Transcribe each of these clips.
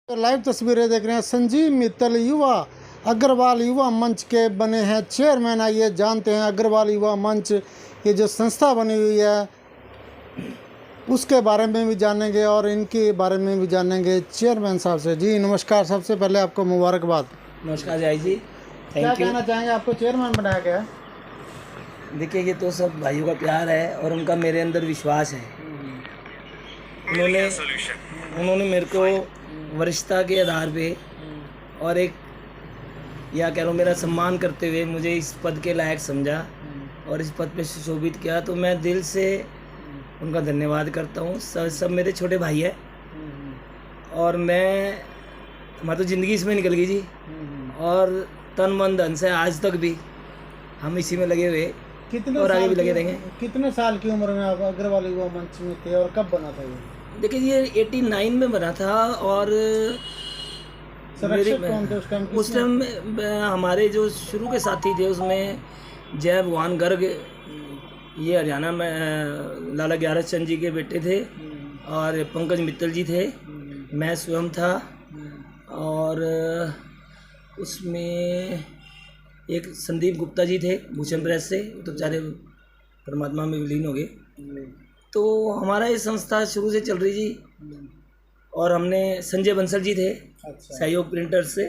तो लाइव तस्वीरें देख रहे हैं। संजीव मित्तल युवा अग्रवाल युवा मंच के बने हैं चेयरमैन। आइए जानते हैं अग्रवाल युवा मंच ये जो संस्था बनी हुई है उसके बारे में भी जानेंगे और इनके बारे में भी जानेंगे चेयरमैन साहब से। जी नमस्कार, सबसे पहले आपको मुबारकबाद। नमस्कार जय जी, क्या थैंक यू। कहना चाहेंगे, आपको चेयरमैन बनाया गया है? देखिए ये तो सब भाइयों का प्यार है और उनका मेरे अंदर विश्वास है। उन्होंने मेरे को वरिष्ठता के आधार पे और एक या कह लो मेरा सम्मान करते हुए मुझे इस पद के लायक समझा और इस पद पे सुशोभित किया, तो मैं दिल से उनका धन्यवाद करता हूँ। सब मेरे छोटे भाई हैं और हमारी तो ज़िंदगी इसमें निकल गई जी, और तन मन धन से आज तक भी हम इसी में लगे हुए कितने और आगे साल भी लगे की- रहेंगे। कितने साल की उम्र में आप अग्रवाल युवा मंच में थे और कब बना था ये? देखिए ये 89 में बना था और संरक्षक कौन थे उस टाइम? उस टाइम हमारे जो शुरू के साथी थे उसमें जय भगवान गर्ग, ये हरियाणा में लाला ग्यारह चंद जी के बेटे थे, और पंकज मित्तल जी थे, मैं स्वयं था, और उसमें एक संदीप गुप्ता जी थे भूषण प्रेस से, तो बेचारे परमात्मा में विलीन हो गए। तो हमारा ये संस्था शुरू से चल रही जी, और हमने संजय बंसल जी थे अच्छा। सहयोग प्रिंटर से,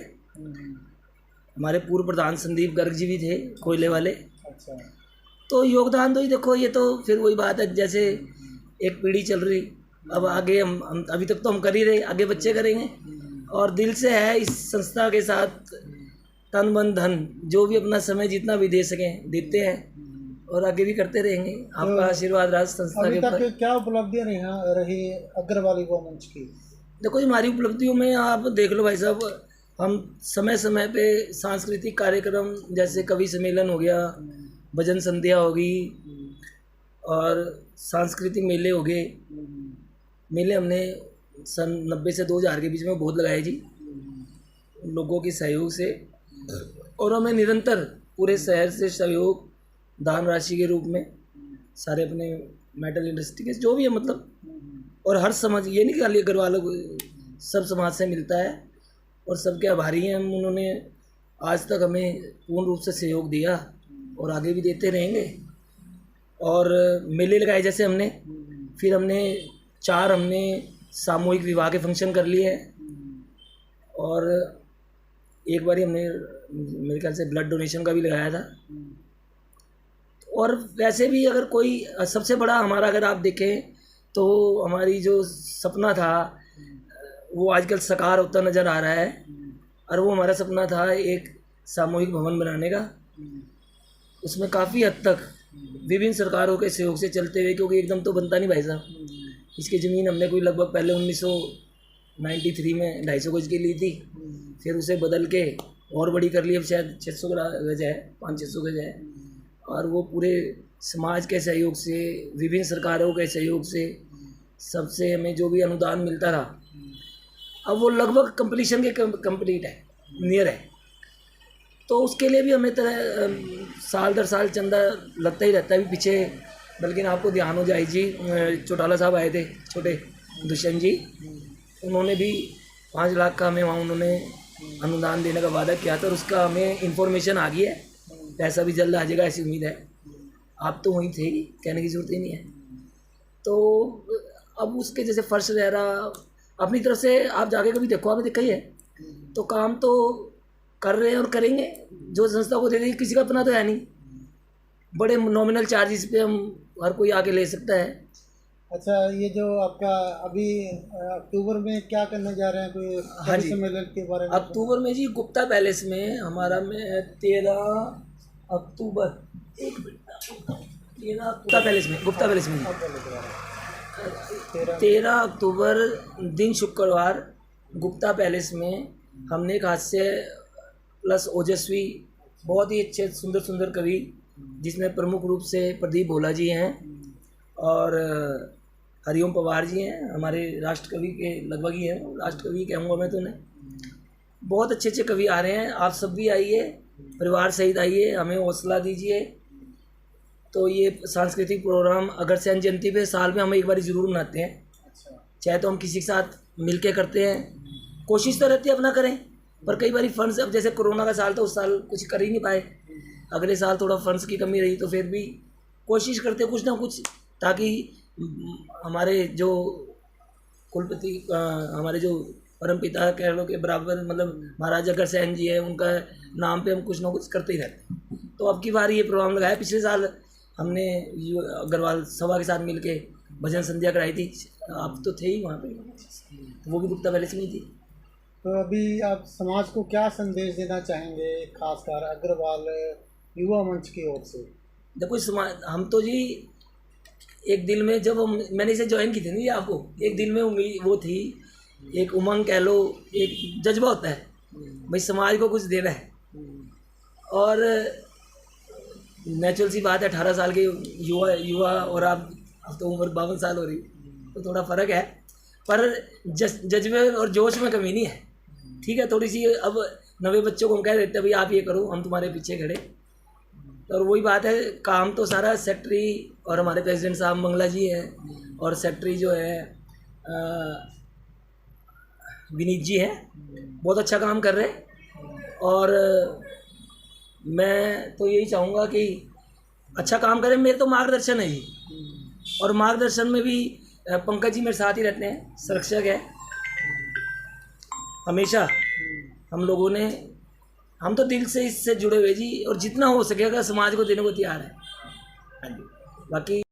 हमारे पूर्व प्रधान संदीप गर्ग जी भी थे कोयले वाले। अच्छा। तो योगदान तो ही देखो, ये तो फिर वही बात है, जैसे एक पीढ़ी चल रही, अब आगे हम अभी तक तो हम कर ही रहे, आगे बच्चे करेंगे, और दिल से है इस संस्था के साथ तन मन धन जो भी अपना समय जितना भी दे सकें देते हैं और आगे भी करते रहेंगे। आपका आशीर्वाद रहा संस्था अभी के तक ऊपर। क्या उपलब्धियां रही अग्रवाल युवा मंच की? देखो हमारी उपलब्धियों में आप देख लो भाई साहब, हम समय समय पे सांस्कृतिक कार्यक्रम जैसे कवि सम्मेलन हो गया, भजन संध्या होगी, और सांस्कृतिक मेले हो गए। मेले हमने सन 90 से 2000 के बीच में बहुत लगाए जी, लोगों के सहयोग से, और हमें निरंतर पूरे शहर से सहयोग दान राशि के रूप में सारे अपने मेटल इंडस्ट्री के जो भी है मतलब, और हर समाज, ये नहीं कि खाली अग्रवालों को, सब समाज से मिलता है और सबके आभारी हैं हम। उन्होंने आज तक हमें पूर्ण रूप से सहयोग दिया और आगे भी देते रहेंगे। और मेले लगाए जैसे हमने, फिर हमने 4 सामूहिक विवाह के फंक्शन कर लिए हैं, और एक बारी हमने मेरे ख्याल से ब्लड डोनेशन का भी लगाया था। और वैसे भी अगर कोई सबसे बड़ा हमारा अगर आप देखें तो हमारी जो सपना था वो आजकल साकार होता नज़र आ रहा है, और वो हमारा सपना था एक सामूहिक भवन बनाने का। उसमें काफ़ी हद तक विभिन्न सरकारों के सहयोग से चलते हुए, क्योंकि एकदम तो बनता नहीं भाई साहब। इसकी ज़मीन हमने कोई लगभग पहले 1993 में 250 गज की ली थी, फिर उसे बदल के और बड़ी कर ली, अब शायद 600 गज है, 500-600 गज है, और वो पूरे समाज के सहयोग से, विभिन्न सरकारों के सहयोग से, सबसे हमें जो भी अनुदान मिलता रहा, अब वो लगभग कंप्लीशन के कंप्लीट है, नियर है। तो उसके लिए भी हमें साल दर साल चंदा लगता ही रहता है। अभी पीछे बल्कि आपको ध्यान हो जाए जी, चौटाला साहब आए थे, छोटे दुष्यंत जी, उन्होंने भी 5 लाख का हमें वहाँ उन्होंने अनुदान देने का वादा किया था, और उसका हमें इन्फॉर्मेशन आ गई है, पैसा भी जल्द आ जाएगा ऐसी उम्मीद है। आप तो वहीं थे ही, कहने की ज़रूरत ही नहीं है। तो अब उसके जैसे फर्श वगैरह अपनी तरफ से आप जाके कभी देखो, आपने देखा ही है, तो काम तो कर रहे हैं और करेंगे। जो संस्था को दे देंगे, किसी का अपना तो है नहीं, बड़े नॉमिनल चार्जेस पे हम हर कोई आके ले सकता है। अच्छा, ये जो आपका अभी अक्टूबर में क्या करने जा रहे हैं, कोई हाँ जी, सम्मेलन के बारे में? अक्टूबर में जी गुप्ता पैलेस में हमारा में 13 अक्टूबर, एक मिनट, 13 गुप्ता पैलेस में 13 अक्टूबर दिन शुक्रवार गुप्ता पैलेस में हमने एक हास्य प्लस ओजस्वी बहुत ही अच्छे सुंदर सुंदर कवि, जिसमें प्रमुख रूप से प्रदीप भोला जी हैं और हरिओम पवार जी हैं, हमारे राष्ट्रकवि के लगभग ही हैं, राष्ट्रकवि कहूँगा मैं तो उन्हें। बहुत अच्छे अच्छे कवि आ रहे हैं, आप सब भी आइए, परिवार सहित आइए, हमें हौसला दीजिए। तो ये सांस्कृतिक प्रोग्राम अग्रसेन जयंती पे साल में हम एक बार ज़रूर मनाते हैं, चाहे तो हम किसी के साथ मिल के करते हैं, कोशिश तो रहती है अपना करें, पर कई बार फंड्स, अब जैसे कोरोना का साल था, उस साल कुछ कर ही नहीं पाए। अगले साल थोड़ा फंड्स की कमी रही, तो फिर भी कोशिश करते कुछ ना कुछ, ताकि हमारे जो कुलपति, हमारे जो परमपिता कह लो के बराबर, मतलब महाराजा अग्रसेन जी हैं, उनका नाम पे हम कुछ ना कुछ करते ही रहते हैं। तो अब की बार ये प्रोग्राम लगाया। पिछले साल हमने अग्रवाल सभा के साथ मिलके भजन संध्या कराई थी। आप तो थे ही वहाँ पे, तो वो भी गुप्ता पैलेस में ही थी। तो अभी आप समाज को क्या संदेश देना चाहेंगे, खासकर अग्रवाल युवा मंच की ओर से? देखो समाज, हम तो जी एक दिल में, जब मैंने इसे ज्वाइन की थी नहीं आपको, एक दिल में उम्मीद वो थी, एक उमंग कह लो, एक जज्बा होता है भाई समाज को कुछ देना है। और नेचुरल सी बात है, 18 साल के युवा और आप, अब तो उम्र 52 साल हो रही, तो थोड़ा फ़र्क है, पर जज्बे और जोश में कमी नहीं है। ठीक है, थोड़ी सी अब नवे बच्चों को हम कह देते हैं भाई आप ये करो, हम तुम्हारे पीछे खड़े। और वही बात है, काम तो सारा सेक्रेटरी और हमारे प्रेसिडेंट साहब मंगला जी हैं, और सेक्रेटरी जो है विनीत जी हैं, बहुत अच्छा काम कर रहे हैं। और मैं तो यही चाहूँगा कि अच्छा काम करें। मेरे तो मार्गदर्शन है जी, और मार्गदर्शन में भी पंकज जी मेरे साथ ही रहते हैं, संरक्षक है हमेशा। हम लोगों ने, हम तो दिल से इससे जुड़े हुए जी, और जितना हो सकेगा समाज को देने को तैयार है। हाँ जी, बाकी